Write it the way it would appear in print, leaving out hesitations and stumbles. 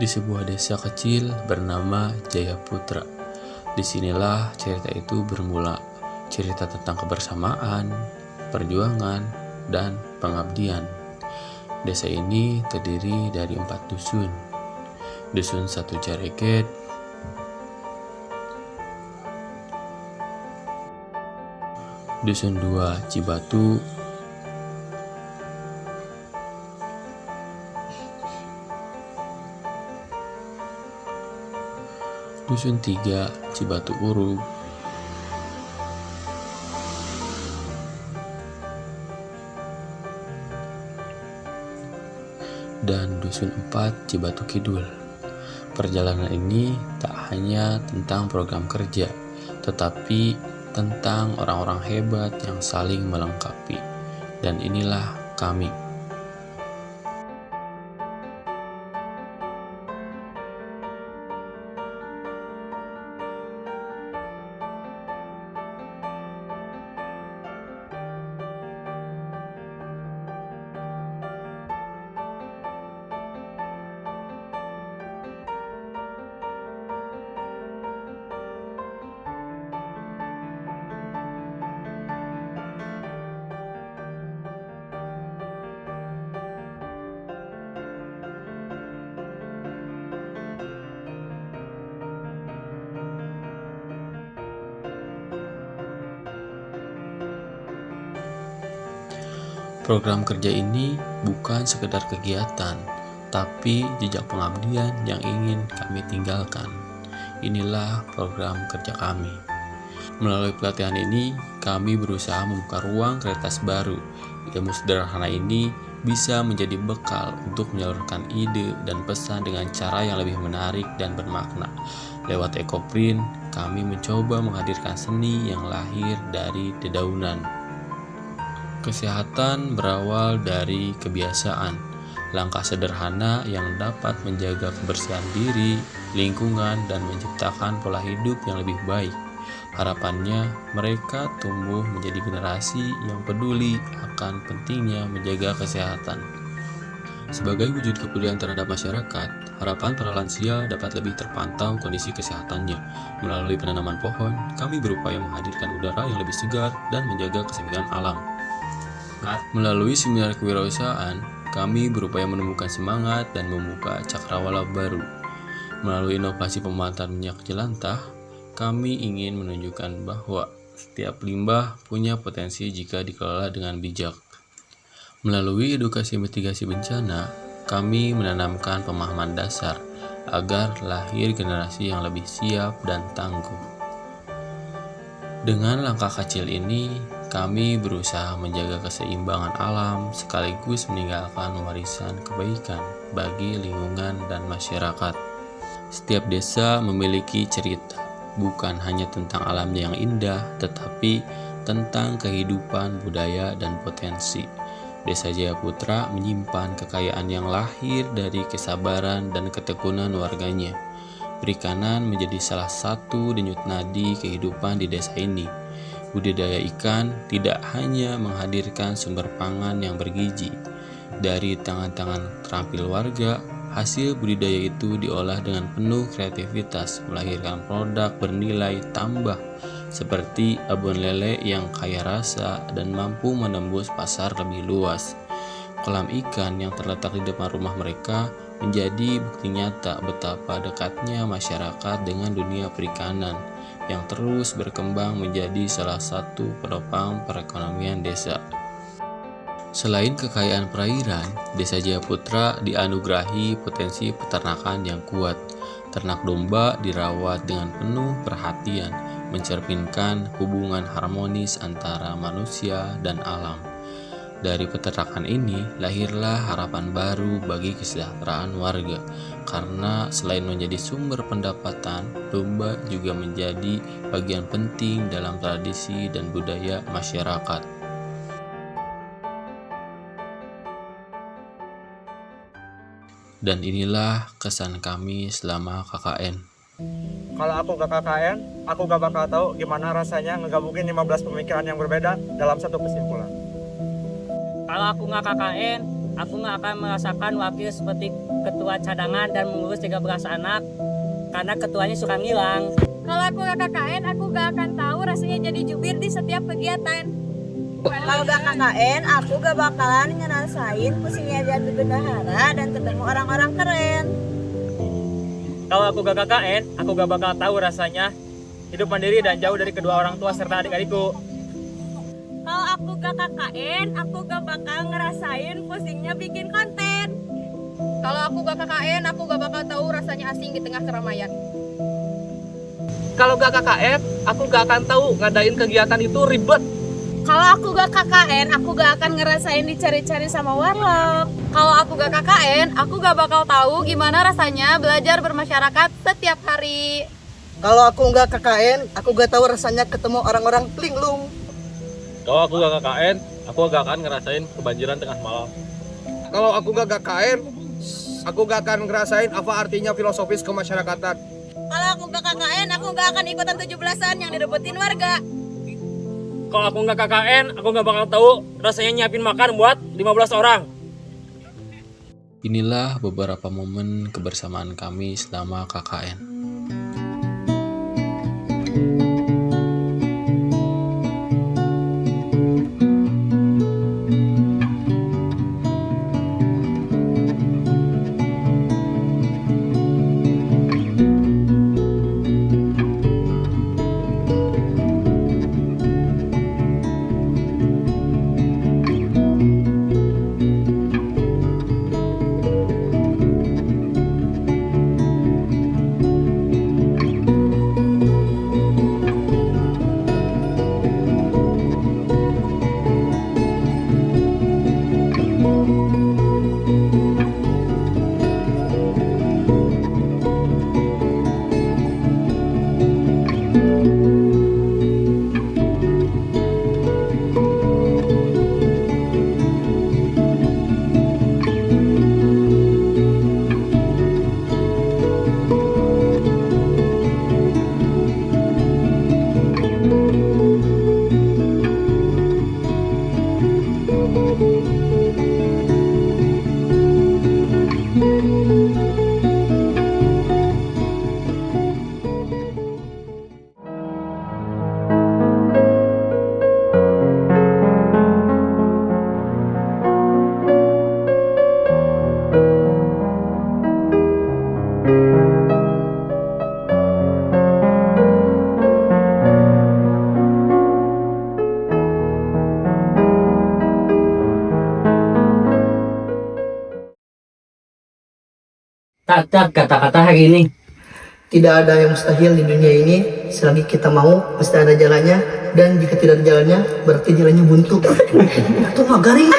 di sebuah desa kecil bernama Jayaputra. Disinilah cerita itu bermula, cerita tentang kebersamaan, perjuangan, dan pengabdian. Desa ini terdiri dari 4 dusun. Dusun 1 Careket, Dusun 2 Cibatu, Dusun 3 Cibatu Urug, dan Dusun 4 Cibatu Kidul. Perjalanan ini tak hanya tentang program kerja, tetapi tentang orang-orang hebat yang saling melengkapi. Dan inilah kami. Program kerja ini bukan sekedar kegiatan, tapi jejak pengabdian yang ingin kami tinggalkan. Inilah program kerja kami. Melalui pelatihan ini, kami berusaha membuka ruang kreativitas baru. Ilmu sederhana ini bisa menjadi bekal untuk menyalurkan ide dan pesan dengan cara yang lebih menarik dan bermakna. Lewat Ekoprint, kami mencoba menghadirkan seni yang lahir dari dedaunan. Kesehatan berawal dari kebiasaan, langkah sederhana yang dapat menjaga kebersihan diri, lingkungan, dan menciptakan pola hidup yang lebih baik. Harapannya, mereka tumbuh menjadi generasi yang peduli akan pentingnya menjaga kesehatan. Sebagai wujud kepedulian terhadap masyarakat, harapan para lansia dapat lebih terpantau kondisi kesehatannya. Melalui penanaman pohon, kami berupaya menghadirkan udara yang lebih segar dan menjaga keseimbangan alam. Melalui seminar kewirausahaan, kami berupaya menemukan semangat dan membuka cakrawala baru. Melalui inovasi pemanfaatan minyak jelantah, kami ingin menunjukkan bahwa setiap limbah punya potensi jika dikelola dengan bijak. Melalui edukasi mitigasi bencana, kami menanamkan pemahaman dasar agar lahir generasi yang lebih siap dan tangguh. Dengan langkah kecil ini, kami berusaha menjaga keseimbangan alam sekaligus meninggalkan warisan kebaikan bagi lingkungan dan masyarakat. Setiap desa memiliki cerita, bukan hanya tentang alamnya yang indah, tetapi tentang kehidupan, budaya, dan potensi. Desa Jayaputra menyimpan kekayaan yang lahir dari kesabaran dan ketekunan warganya. Perikanan menjadi salah satu denyut nadi kehidupan di desa ini. Budidaya ikan tidak hanya menghadirkan sumber pangan yang bergizi. Dari tangan-tangan terampil warga, hasil budidaya itu diolah dengan penuh kreativitas, melahirkan produk bernilai tambah seperti abon lele yang kaya rasa dan mampu menembus pasar lebih luas. Kolam ikan yang terletak di depan rumah mereka menjadi bukti nyata betapa dekatnya masyarakat dengan dunia perikanan yang terus berkembang menjadi salah satu penopang perekonomian desa. Selain kekayaan perairan, Desa Jayaputra dianugerahi potensi peternakan yang kuat. Ternak domba dirawat dengan penuh perhatian, mencerminkan hubungan harmonis antara manusia dan alam. Dari peternakan ini lahirlah harapan baru bagi kesejahteraan warga, karena selain menjadi sumber pendapatan, domba juga menjadi bagian penting dalam tradisi dan budaya masyarakat. Dan inilah kesan kami selama KKN. Kalau aku gak KKN, aku gak bakal tahu gimana rasanya ngegabungin 15 pemikiran yang berbeda dalam satu kesimpulan. Kalau aku nggak KKN, aku nggak akan merasakan wakil seperti ketua cadangan dan mengurus 13 anak karena ketuanya suka ngilang. Kalau aku gak KKN, aku gak akan tahu rasanya jadi jubir di setiap kegiatan. Kalau gak KKN, aku gak bakalan ngerasain pusingnya jadi bendahara dan ketemu orang-orang keren. Kalau aku gak KKN, aku gak bakal tahu rasanya hidup mandiri dan jauh dari kedua orang tua serta adik-adikku. Kalau aku gak KKN, aku gak bakal ngerasain pusingnya bikin konten. Kalau aku gak KKN, aku gak bakal tahu rasanya asing di tengah keramaian. Kalau gak KKN, aku gak akan tahu ngadain kegiatan itu ribet. Kalau aku gak KKN, aku gak akan ngerasain dicari-cari sama warlock. Kalau aku gak KKN, aku gak bakal tahu gimana rasanya belajar bermasyarakat setiap hari. Kalau aku nggak KKN, aku nggak tahu rasanya ketemu orang-orang linglung. Kalau aku gak KKN, aku gak akan ngerasain kebanjiran tengah malam. Kalau aku gak KKN, aku gak akan ngerasain apa artinya filosofis kemasyarakatan. Kalau aku gak KKN, aku gak akan ikutan 17-an yang direbutin warga. Kalau aku nggak KKN, aku nggak bakal tahu rasanya nyiapin makan buat 15 orang. Inilah beberapa momen kebersamaan kami selama KKN. Tak kata-kata hari ini. Tidak ada yang mustahil di dunia ini. Selagi kita mau, pasti ada jalannya. Dan jika tidak ada jalannya, berarti jalannya buntu. Itu mah garing.